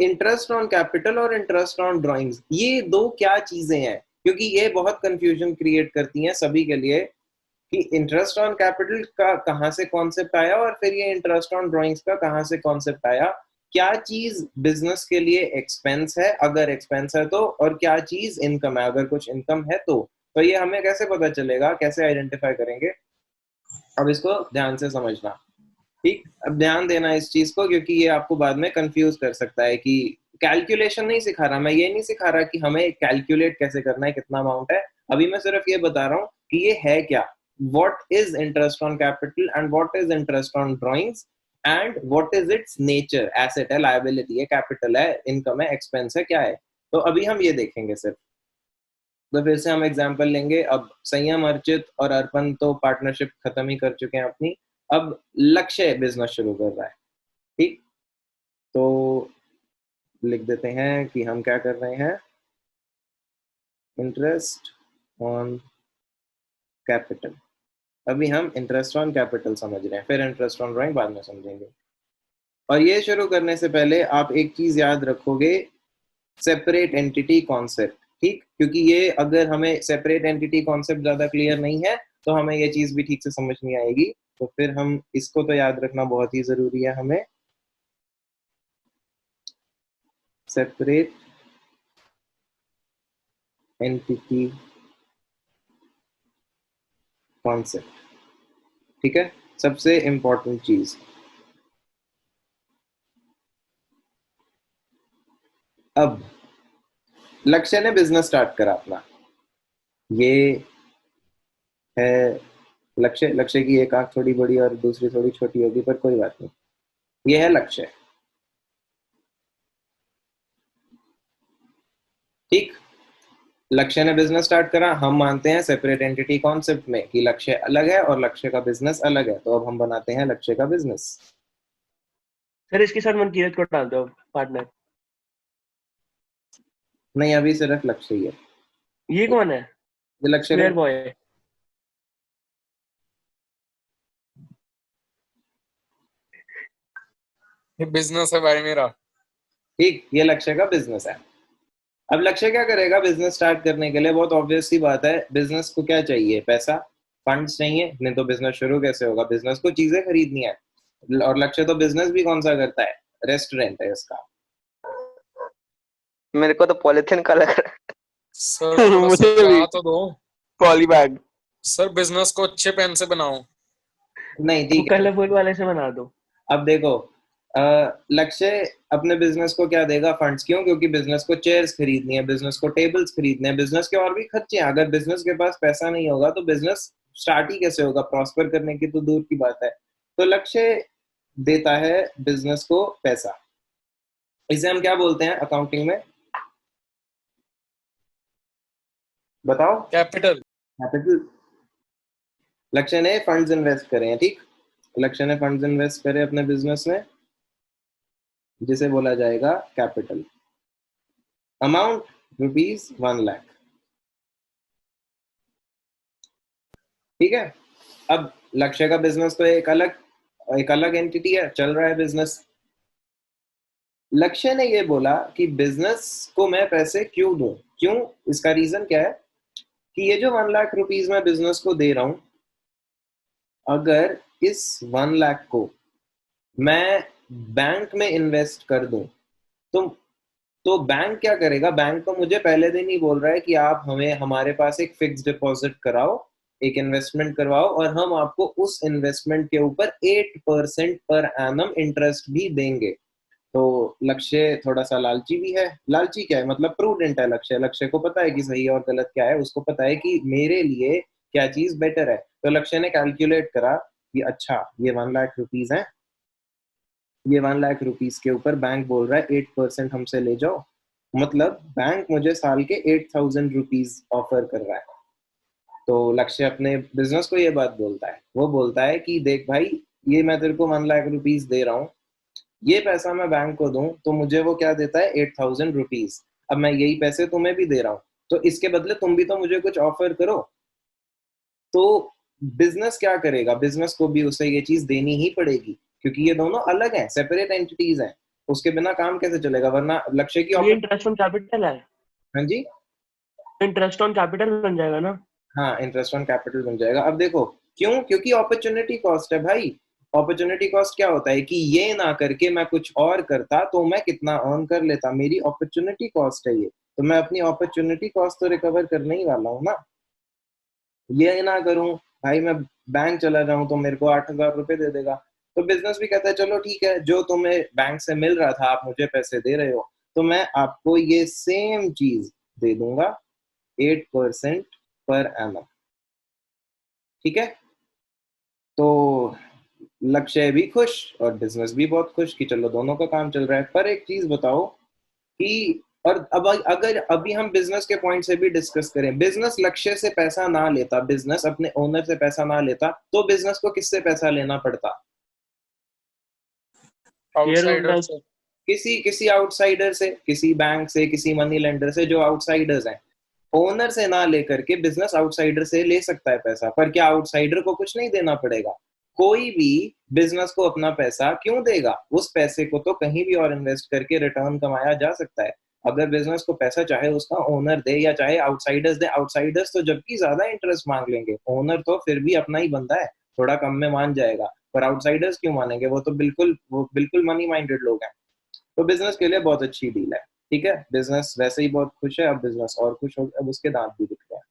Interest on capital और interest on drawings, ये दो क्या चीजें हैं? क्योंकि ये बहुत कंफ्यूजन क्रिएट करती हैं सभी के लिए कि इंटरेस्ट ऑन कैपिटल का कहाँ से कॉन्सेप्ट आया और फिर ये इंटरेस्ट ऑन ड्राइंग्स का कहाँ से कॉन्सेप्ट आया, क्या चीज बिजनेस के लिए एक्सपेंस है अगर एक्सपेंस है तो, और क्या चीज इनकम है अगर कुछ इनकम है तो ये हमें कैसे पता चलेगा, कैसे आइडेंटिफाई करेंगे? अब इसको ध्यान से समझना, ठीक? अब ध्यान देना इस चीज को, क्योंकि ये आपको बाद में कंफ्यूज कर सकता है कि कैलकुलेशन नहीं सिखा रहा मैं, ये नहीं सिखा रहा कि हमें कैलकुलेट कैसे करना है, कितना अमाउंट है। अभी मैं सिर्फ ये बता रहा हूँ कि ये है क्या, what is interest on capital and what is interest on drawings and what is it's nature, asset है, लायबिलिटी है, कैपिटल है, इनकम है, एक्सपेंस है, क्या है। तो अभी हम ये देखेंगे सिर्फ। तो फिर से हम एग्जांपल लेंगे। अब संयम, अर्चित और अर्पण तो पार्टनरशिप खत्म ही कर चुके हैं अपनी। अब लक्ष्य बिजनेस शुरू कर रहा है, ठीक? तो लिख देते हैं कि हम क्या कर रहे हैं, इंटरेस्ट ऑन कैपिटल। अभी हम इंटरेस्ट ऑन कैपिटल समझ रहे हैं, फिर इंटरेस्ट ऑन ड्राइंग बाद में समझेंगे। और ये शुरू करने से पहले आप एक चीज याद रखोगे, सेपरेट एंटिटी कॉन्सेप्ट, ठीक? क्योंकि ये अगर हमें सेपरेट एंटिटी कॉन्सेप्ट ज्यादा क्लियर नहीं है तो हमें ये चीज भी ठीक से समझ नहीं आएगी। तो फिर हम इसको तो याद रखना बहुत ही जरूरी है हमें, सेपरेट एंटिटी कॉन्सेप्ट, ठीक है? सबसे इंपॉर्टेंट चीज। अब लक्ष्य ने बिजनेस स्टार्ट करा अपना, ये है लक्ष्य। लक्ष्य की एक आंख थोड़ी बड़ी और दूसरी थोड़ी छोटी होगी, पर कोई बात नहीं, ये है लक्ष्य, ठीक? लक्ष्य ने बिजनेस स्टार्ट करा, हम मानते हैं सेपरेट एंटिटी कॉन्सेप्ट में कि लक्ष्य अलग है और लक्ष्य का बिजनेस अलग है, तो अब हम बनाते हैं लक्ष्य का बिजनेस। सर इसके साथ मनकीरत को डाल दो पार्टनर। नहीं, अभी सिर्फ लक्ष्य ही है। ये कौन है? ये लक्ष्य स्क्वेयर का, बॉय। ये बिजनेस है भाई मेरा। ठीक, ये लक्ष्य का बिजनेस है। अब लक्ष्य क्या करेगा बिजनेस स्टार्ट करने के लिए? बहुत ऑब्वियस सी बात है, बिजनेस को क्या चाहिए? पैसा, फंड्स चाहिए, नहीं तो बिजनेस शुरू कैसे होगा? बिजनेस को चीजें खरीदनी है। और लक्ष्य तो बिजनेस भी कौन सा करता है? रेस्टोरेंट है इसका। मेरे को तो पॉलिथीन का लग रहा है। सर थोड़ा मुझे समझा भी तो दो। Poly bag. सर बिजनेस को अच्छे पेन से बनाओ। नहीं, ठीक है। कलरफुल वाले से बना दो। अब देखो, लक्ष्य अपने बिजनेस को क्या देगा? फंड्स। क्यों? क्योंकि बिजनेस को चेयर्स खरीदनी है, बिजनेस को टेबल्स खरीदने हैं, बिजनेस के और भी खर्चे हैं। अगर बिजनेस के पास पैसा नहीं होगा तो बिजनेस स्टार्ट ही कैसे होगा? प्रॉस्पर करने की तो दूर की बात है। तो लक्ष्य देता है बिजनेस को पैसा। इसे हम क्या बोलते हैं अकाउंटिंग में? बताओ। कैपिटल। कैपिटल। लक्ष्य ने फंड्स इन्वेस्ट करे हैं, ठीक? लक्ष्य ने फंड्स इन्वेस्ट करे अपने बिजनेस में, जिसे बोला जाएगा कैपिटल। अमाउंट ₹1,00,000, ठीक है? अब लक्ष्य का बिजनेस तो एक अलग एंटिटी है, चल रहा है बिजनेस। लक्ष्य ने ये बोला कि बिजनेस को मैं पैसे क्यों दूं? क्यों? इसका रीजन क्या है कि ये जो ₹1,00,000 मैं बिजनेस को दे रहा हूं, अगर इस 1,00,000 को मैं बैंक में इन्वेस्ट कर दूं तो बैंक क्या करेगा? बैंक तो मुझे पहले दिन ही बोल रहा है कि आप हमें हमारे पास एक फिक्स डिपॉजिट कराओ, एक इन्वेस्टमेंट करवाओ, और हम आपको उस इन्वेस्टमेंट के ऊपर 8% पर एनम इंटरेस्ट भी देंगे। तो लक्ष्य थोड़ा सा लालची भी है। लालची क्या है? मतलब प्रूडेंट है लक्ष्य। लक्ष्य को पता है कि सही और गलत क्या है, उसको पता है कि मेरे लिए क्या चीज बेटर है। तो लक्ष्य ने कैलकुलेट करा कि अच्छा, ये ₹1,00,000 है, ये ₹1,00,000 के ऊपर बैंक बोल रहा है 8% हमसे ले जाओ, मतलब बैंक मुझे साल के ₹8,000 ऑफर कर रहा है। तो लक्ष्य अपने बिजनेस को ये बात बोलता है, वो बोलता है कि देख भाई, ये मैं तेरे को ₹1,00,000 दे रहा हूँ, ये पैसा मैं बैंक को दूं तो मुझे वो क्या देता है? ₹8,000। अब मैं यही पैसे तुम्हें भी दे रहा हूँ, तो इसके बदले तुम भी तो मुझे कुछ ऑफर करो। तो बिजनेस क्या करेगा? बिजनेस को भी उसे ये चीज देनी ही पड़ेगी, क्योंकि ये दोनों अलग हैं, सेपरेट एंटिटीज हैं। उसके बिना काम कैसे चलेगा, वरना लक्ष्य की ये इंटरेस्ट ऑन कैपिटल है, हाँ जी, इंटरेस्ट ऑन कैपिटल बन जाएगा ना। हाँ इंटरेस्ट ऑन कैपिटल बन जाएगा। अब देखो क्यों, क्योंकि अपॉर्चुनिटी कॉस्ट है भाई। अपॉर्चुनिटी कॉस्ट क्या होता है कि ये ना करके मैं कुछ और करता तो मैं कितना अर्न कर लेता, मेरी अपॉर्चुनिटी कॉस्ट है ये, तो मैं अपनी अपॉर्चुनिटी कॉस्ट तो रिकवर करने ही वाला हूँ ना। ये ना करूं भाई, मैं बैंक चला जाऊं तो मेरे को 8,000 रुपए दे देगा, तो बिजनेस भी कहता है चलो ठीक है, जो तुम्हें बैंक से मिल रहा था आप मुझे पैसे दे रहे हो, तो मैं आपको ये सेम चीज दे दूंगा 8% पर एनम। ठीक है, तो लक्ष्य भी खुश और बिजनेस भी बहुत खुश कि चलो दोनों का काम चल रहा है। पर एक चीज बताओ कि, और अब अगर अभी हम बिजनेस के पॉइंट से भी डिस्कस करें, बिजनेस लक्ष्य से पैसा ना लेता, बिजनेस अपने ओनर से पैसा ना लेता, तो बिजनेस को किससे पैसा लेना पड़ता? आउटसाइडर से। किसी आउटसाइडर से, किसी बैंक से, किसी मनी लेंडर से, जो आउटसाइडर्स हैं। ओनर से ना लेकर के बिजनेस आउटसाइडर से ले सकता है पैसा, पर क्या आउटसाइडर को कुछ नहीं देना पड़ेगा? कोई भी बिजनेस को अपना पैसा क्यों देगा? उस पैसे को तो कहीं भी और इन्वेस्ट करके रिटर्न कमाया जा सकता है। अगर बिजनेस को पैसा चाहे उसका ओनर दे या चाहे आउटसाइडर्स दे, आउटसाइडर्स तो जबकि ज्यादा इंटरेस्ट मांग लेंगे, ओनर तो फिर भी अपना ही बंदा है, थोड़ा कम में मान जाएगा, पर आउटसाइडर्स क्यों मानेंगे? वो बिल्कुल मनी माइंडेड लोग हैं। तो बिजनेस के लिए बहुत अच्छी डील है। ठीक है, बिजनेस वैसे ही बहुत खुश है, अब बिजनेस और खुश हो, अब उसके दांत भी दिख रहे हैं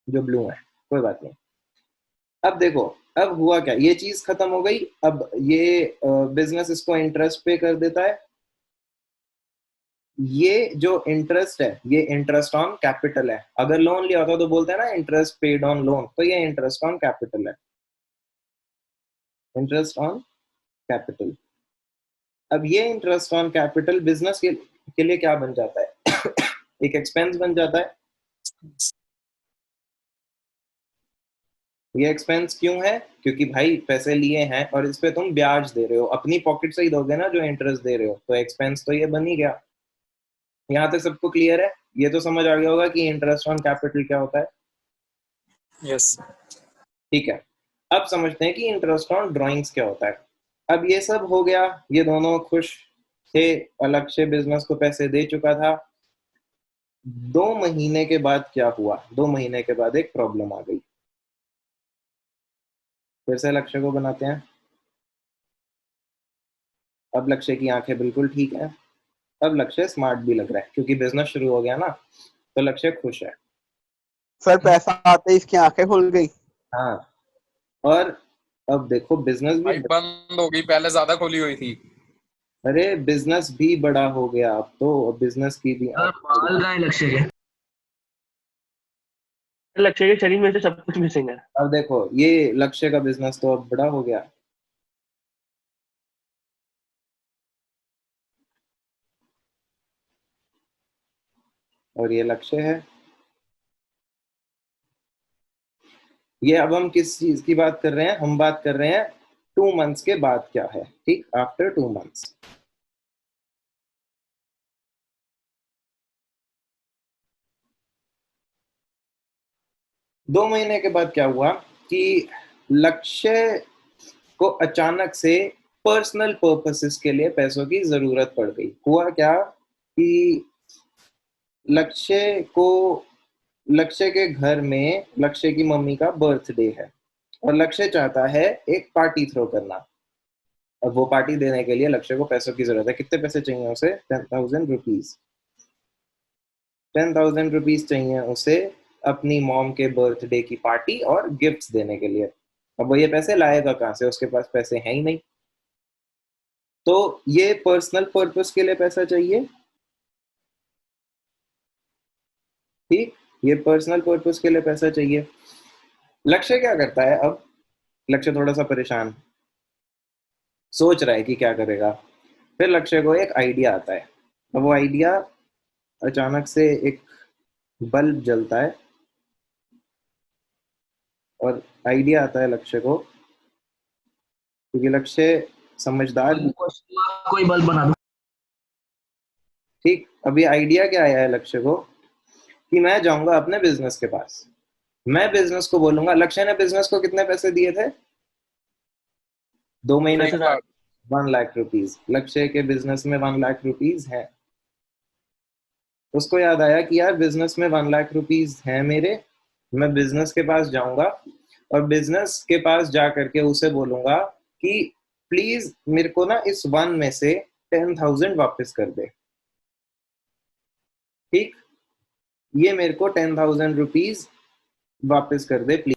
जो ब्लू है, कोई बात नहीं। अब देखो, अब हुआ क्या, ये चीज खत्म हो गई। अब ये बिजनेस इसको इंटरेस्ट पे कर देता है। ये जो इंटरेस्ट है ये इंटरेस्ट ऑन कैपिटल है। अगर लोन लिया होता तो बोलते हैं ना इंटरेस्ट पेड ऑन लोन, तो ये इंटरेस्ट ऑन कैपिटल है, इंटरेस्ट ऑन कैपिटल। अब ये इंटरेस्ट ऑन कैपिटल बिजनेस के लिए क्या बन जाता है? एक एक्सपेंस बन जाता है। ये एक्सपेंस क्यों है? क्योंकि भाई पैसे लिए हैं और इस पे तुम ब्याज दे रहे हो, अपनी पॉकेट से ही दोगे ना जो इंटरेस्ट दे रहे हो, तो एक्सपेंस तो ये बन ही गया। यहाँ तक सबको क्लियर है? ये तो समझ आ गया होगा कि इंटरेस्ट ऑन कैपिटल क्या होता है। यस। ठीक है, अब समझते हैं कि इंटरेस्ट ऑन ड्राइंग्स क्या होता है। अब ये सब हो गया, ये दोनों खुश थे, अलग से बिजनेस को पैसे दे चुका था। 2 महीने के बाद क्या हुआ? 2 महीने के बाद एक प्रॉब्लम आ गई। फिर से लक्ष्य को बनाते हैं। अब लक्ष्य की आंखें बिल्कुल ठीक है, अब लक्ष्य स्मार्ट भी लग रहा है क्योंकि बिजनेस शुरू हो गया ना, तो लक्ष्य खुश है। सर पैसा आते ही इसकी आंखें खुल गई। हाँ, और अब देखो बिजनेस भाई भी, बंद हो गई, पहले ज्यादा खुली हुई थी। अरे बिजनेस भी बड़ा हो गया अब तो, बिजनेस की भी बाल रहा है लक्ष्य के, लक्ष्य के शरीर में से सब कुछ मिसिंग है। अब देखो ये लक्ष्य का बिजनेस तो अब बड़ा हो गया। और ये लक्ष्य है। ये अब हम किस चीज की बात कर रहे हैं? हम बात कर रहे हैं 2 मंथ्स के बाद क्या है। ठीक, आफ्टर 2 मंथ्स। दो महीने के बाद क्या हुआ कि लक्ष्य को अचानक से पर्सनल पर्पसेस के लिए पैसों की जरूरत पड़ गई। हुआ क्या कि लक्ष्य को, लक्ष्य के घर में लक्ष्य की मम्मी का बर्थडे है और लक्ष्य चाहता है एक पार्टी थ्रो करना। अब वो पार्टी देने के लिए लक्ष्य को पैसों की जरूरत है। कितने पैसे चाहिए उसे? 10,000 रुपीज। 10,000 रुपीज चाहिए उसे अपनी मॉम के बर्थडे की पार्टी और गिफ्ट्स देने के लिए। अब वो ये पैसे लाएगा कहाँ से? उसके पास पैसे हैं ही नहीं। तो ये पर्सनल पर्पस के लिए पैसा चाहिए। ठीक, ये पर्सनल पर्पस के लिए पैसा चाहिए। लक्ष्य क्या करता है अब? लक्ष्य थोड़ा सा परेशान, सोच रहा है कि क्या करेगा। फिर लक्ष्य को एक आइडिया आता है। अब वो आइडिया, अचानक से एक बल्ब जलता है और आइडिया आता है लक्ष्य को, क्योंकि लक्ष्य समझदार। कोई बल्ब बना दो। ठीक, अभी आइडिया क्या आया है लक्ष्य को कि मैं जाऊंगा अपने बिजनेस के पास, मैं बिजनेस को बोलूंगा। लक्ष्य ने बिजनेस को कितने पैसे दिए थे? 2 महीने 10,000। 1,00,000 रुपीज, लक्ष्य के बिजनेस में 1,00,000 रुपीज है। उसको याद आया कि यार बिजनेस में 1,00,000 रुपीज है मेरे, मैं बिजनेस के पास जाऊंगा और बिजनेस के पास जा करके उसे बोलूंगा कि प्लीज मेरे को ना इस 1 में से 10,000 वापस कर दे। ठीक, ये मेरे को 10,000 रुपीज वापस कर दे प्लीज।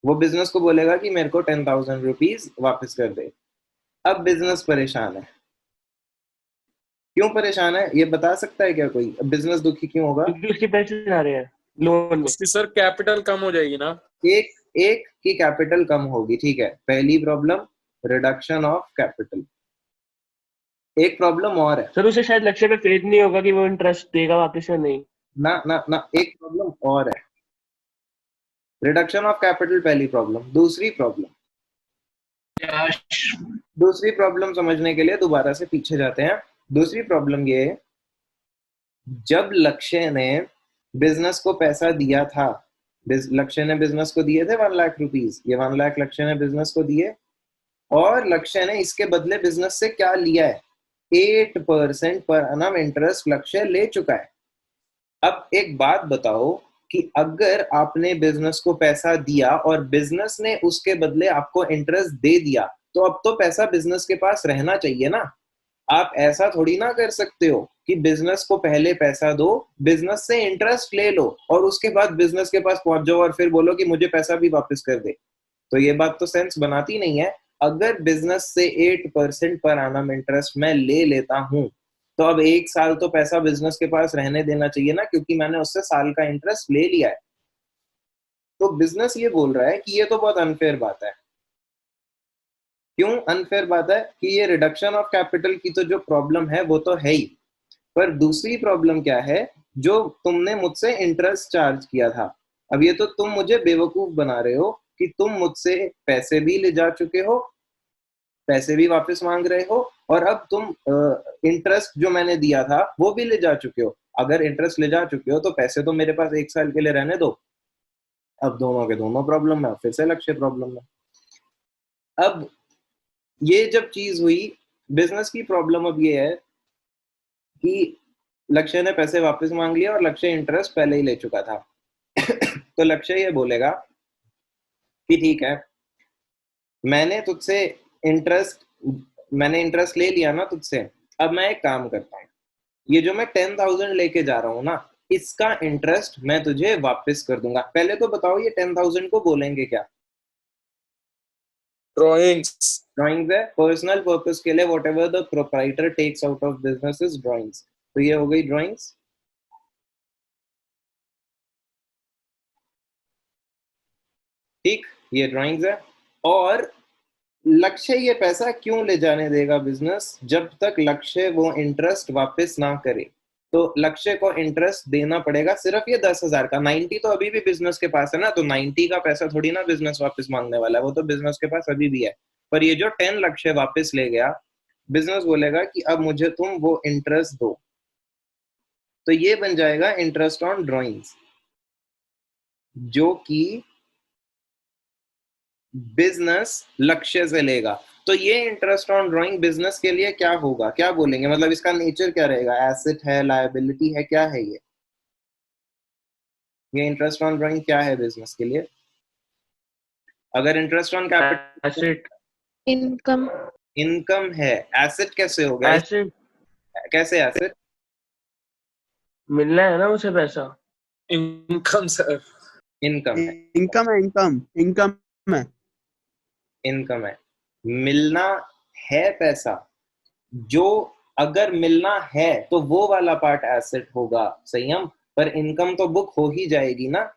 वो बिजनेस को बोलेगा कि मेरे को 10,000 रुपीज वापस कर दे। अब बिजनेस परेशान है। क्यों परेशान है ये बता सकता है क्या कोई? बिजनेस दुखी क्यों होगा? क्योंकि उसके पैसे जा रहे हैं लोन में। उसकी सर कैपिटल कम हो जाएगी ना। एक एक की कैपिटल कम होगी, ठीक है, पहली प्रॉब्लम रिडक्शन ऑफ कैपिटल। एक प्रॉब्लम और है सर, उसे शायद लक्ष्य पे फेथ नहीं होगा कि वो इंटरेस्ट देगा वापस या नहीं। ना ना ना, एक प्रॉब्लम और है। रिडक्शन ऑफ कैपिटल पहली प्रॉब्लम। दूसरी प्रॉब्लम समझने के लिए दोबारा से पीछे जाते हैं। दूसरी प्रॉब्लम ये, जब लक्ष्य ने बिजनेस को पैसा दिया था, लक्ष्य ने बिजनेस को दिए थे 1,00,000 रुपीज, ये 1,00,000 लक्ष्य ने बिजनेस को दिए और लक्ष्य ने इसके बदले बिजनेस से क्या लिया है? 8% पर annum इंटरेस्ट लक्ष्य ले चुका है। अब एक बात बताओ कि अगर आपने बिजनेस को पैसा दिया और बिजनेस ने उसके बदले आपको इंटरेस्ट दे दिया, तो अब तो पैसा बिजनेस के पास रहना चाहिए ना। आप ऐसा थोड़ी ना कर सकते हो कि बिजनेस को पहले पैसा दो, बिजनेस से इंटरेस्ट ले लो और उसके बाद बिजनेस के पास पहुंच जाओ और फिर बोलो कि मुझे पैसा भी वापस कर दे। तो ये बात तो सेंस बनाती नहीं है। अगर बिजनेस से 8% पर annum इंटरेस्ट मैं ले लेता हूं, तो अब 1 साल तो पैसा बिजनेस के पास रहने देना चाहिए ना, क्योंकि मैंने उससे साल का इंटरेस्ट ले लिया है। तो बिजनेस ये बोल रहा है कि ये तो बहुत अनफेयर बात है। क्यों अनफेयर बात है? कि ये रिडक्शन ऑफ कैपिटल की तो जो प्रॉब्लम है वो तो है ही, पर दूसरी प्रॉब्लम क्या है? जो तुमने मुझसे इंटरेस्ट चार्ज किया था, अब ये तो तुम मुझे बेवकूफ बना रहे हो कि तुम मुझसे पैसे भी ले जा चुके हो, पैसे भी वापस मांग रहे हो और अब तुम इंटरेस्ट जो मैंने दिया था वो भी ले जा चुके हो। अगर इंटरेस्ट ले जा चुके हो तो पैसे तो मेरे पास 1 साल के लिए रहने दो। अब दोनों के दोनों प्रॉब्लम में, फिर से लक्ष्य प्रॉब्लम में। अब ये जब चीज हुई, बिजनेस की प्रॉब्लम अब ये है कि लक्ष्य ने पैसे वापस मांग लिया और लक्ष्य इंटरेस्ट पहले ही ले चुका था। तो लक्ष्य ये बोलेगा कि ठीक है, मैंने इंटरेस्ट ले लिया ना तुझसे, अब मैं एक काम करता हूँ, ये जो मैं 10,000 लेके जा रहा हूँ ना, इसका इंटरेस्ट मैं तुझे वापस कर दूंगा। पहले तो बताओ ये 10,000 को बोलेंगे क्या? ड्राइंग्स है। पर्सनल पर्पस के लिए whatever the proprietor takes out of business is drawings. तो ये हो गई ड्राइंग्स। ठीक, ये ड्राइंग्स है। और लक्ष्य ये पैसा क्यों ले जाने देगा बिजनेस? जब तक लक्ष्य वो इंटरेस्ट वापस ना करे। तो लक्ष्य को इंटरेस्ट देना पड़ेगा सिर्फ ये 10,000 का। 90 तो अभी भी बिजनेस के पास है ना, तो 90 का पैसा थोड़ी ना बिजनेस वापस मांगने वाला है, वो तो बिजनेस के पास अभी भी है। पर ये जो 10 लक्ष्य वापस ले गया, बिजनेस बोलेगा कि अब मुझे तुम वो इंटरेस्ट दो। तो ये बन जाएगा इंटरेस्ट ऑन ड्राइंग्स, जो कि बिजनेस लक्ष्य से लेगा। तो ये इंटरेस्ट ऑन ड्राइंग बिजनेस के लिए क्या होगा, क्या बोलेंगे? मतलब इसका नेचर क्या रहेगा? एसेट है, लायबिलिटी है, क्या है ये इंटरेस्ट ऑन ड्राइंग क्या है बिजनेस के लिए? अगर interest on capital asset, income है, एसेट कैसे होगा? एसेट कैसे एसेट? मिलना है ना उसे पैसा। इनकम सर, इनकम है, इनकम है। मिलना है पैसा। जो अगर मिलना है तो वो वाला पार्ट एसेट होगा, संयम। पर इनकम तो बुक हो ही जाएगी ना।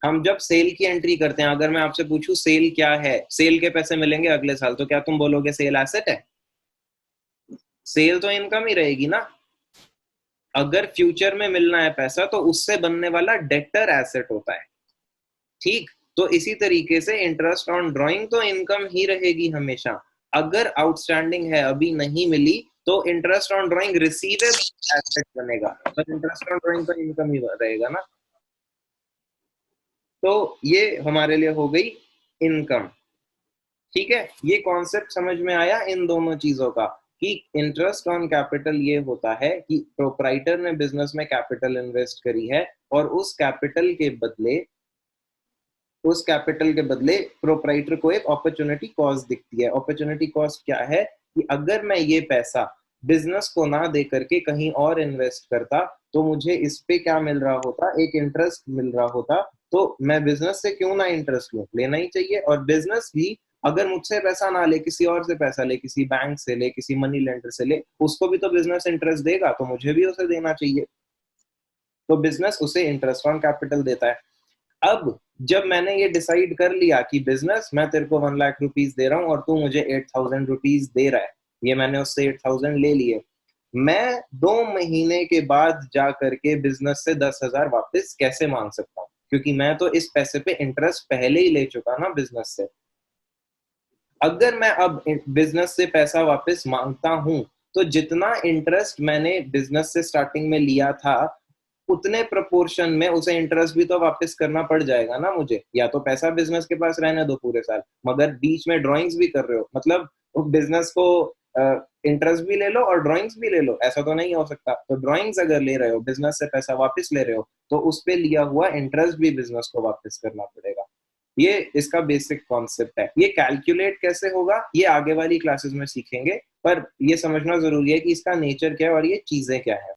हम जब सेल की एंट्री करते हैं, अगर मैं आपसे पूछूं सेल क्या है, सेल के पैसे मिलेंगे अगले साल, तो क्या तुम बोलोगे सेल एसेट है? सेल तो इनकम ही रहेगी ना। अगर फ्यूचर में मिलना है पैसा तो उससे बनने वाला डेटर एसेट होता है। ठीक, तो इसी तरीके से इंटरेस्ट ऑन ड्राइंग तो इनकम ही रहेगी हमेशा। अगर आउटस्टैंडिंग है, अभी नहीं मिली, तो interest on drawing receivable asset बनेगा, पर इंटरेस्ट ऑन ड्राइंग तो इनकम ही रहेगा ना। तो ये हमारे लिए हो गई इनकम। ठीक है, ये कॉन्सेप्ट समझ में आया इन दोनों चीजों का कि इंटरेस्ट ऑन कैपिटल ये होता है कि प्रोप्राइटर ने बिजनेस में कैपिटल इन्वेस्ट करी है और उस कैपिटल के बदले प्रोप्राइटर को एक अपॉर्चुनिटी कॉस्ट दिखती है। अपॉर्चुनिटी कॉस्ट क्या है कि अगर मैं ये पैसा बिजनेस को ना दे करके कहीं और इन्वेस्ट करता तो मुझे इस पे क्या मिल रहा होता, एक इंटरेस्ट मिल रहा होता। तो मैं बिजनेस से क्यों ना इंटरेस्ट लूं, लेना ही चाहिए। और बिजनेस भी अगर मुझसे पैसा ना ले, किसी और से पैसा ले, किसी बैंक से ले, किसी मनी लेंडर से ले, उसको भी तो बिजनेस इंटरेस्ट देगा, तो मुझे भी उसे देना चाहिए। तो बिजनेस उसे इंटरेस्ट ऑन कैपिटल देता है। अब जब मैंने ये डिसाइड कर लिया कि बिजनेस मैं तेरे को 1 लाख रुपीज दे रहा हूँ और तू मुझे 8,000 रुपीज दे रहा है, ये मैंने उससे 8,000 ले लिए, मैं 2 महीने के बाद जा करके बिजनेस से 10,000 वापस कैसे मांग सकता हूँ, क्योंकि मैं तो इस पैसे पे इंटरेस्ट पहले ही ले चुका ना बिजनेस से। अगर मैं अब बिजनेस से पैसा वापस मांगता हूं तो जितना इंटरेस्ट मैंने बिजनेस से स्टार्टिंग में लिया था उतने प्रोपोर्शन में उसे इंटरेस्ट भी तो वापस करना पड़ जाएगा ना मुझे। या तो पैसा बिजनेस के पास रहने दो पूरे साल, मगर बीच में ड्राइंग्स भी कर रहे हो, मतलब बिजनेस को इंटरेस्ट भी ले लो और ड्राइंग्स भी ले लो, ऐसा तो नहीं हो सकता। तो ड्राइंग्स अगर ले रहे हो, बिजनेस से पैसा वापस ले रहे हो, तो उस पे लिया हुआ इंटरेस्ट भी बिजनेस को वापस करना पड़ेगा। ये इसका बेसिक कॉन्सेप्ट है। ये कैलकुलेट कैसे होगा ये आगे वाली क्लासेस में सीखेंगे, पर ये समझना जरूरी है कि इसका नेचर क्या है और ये चीजें क्या है।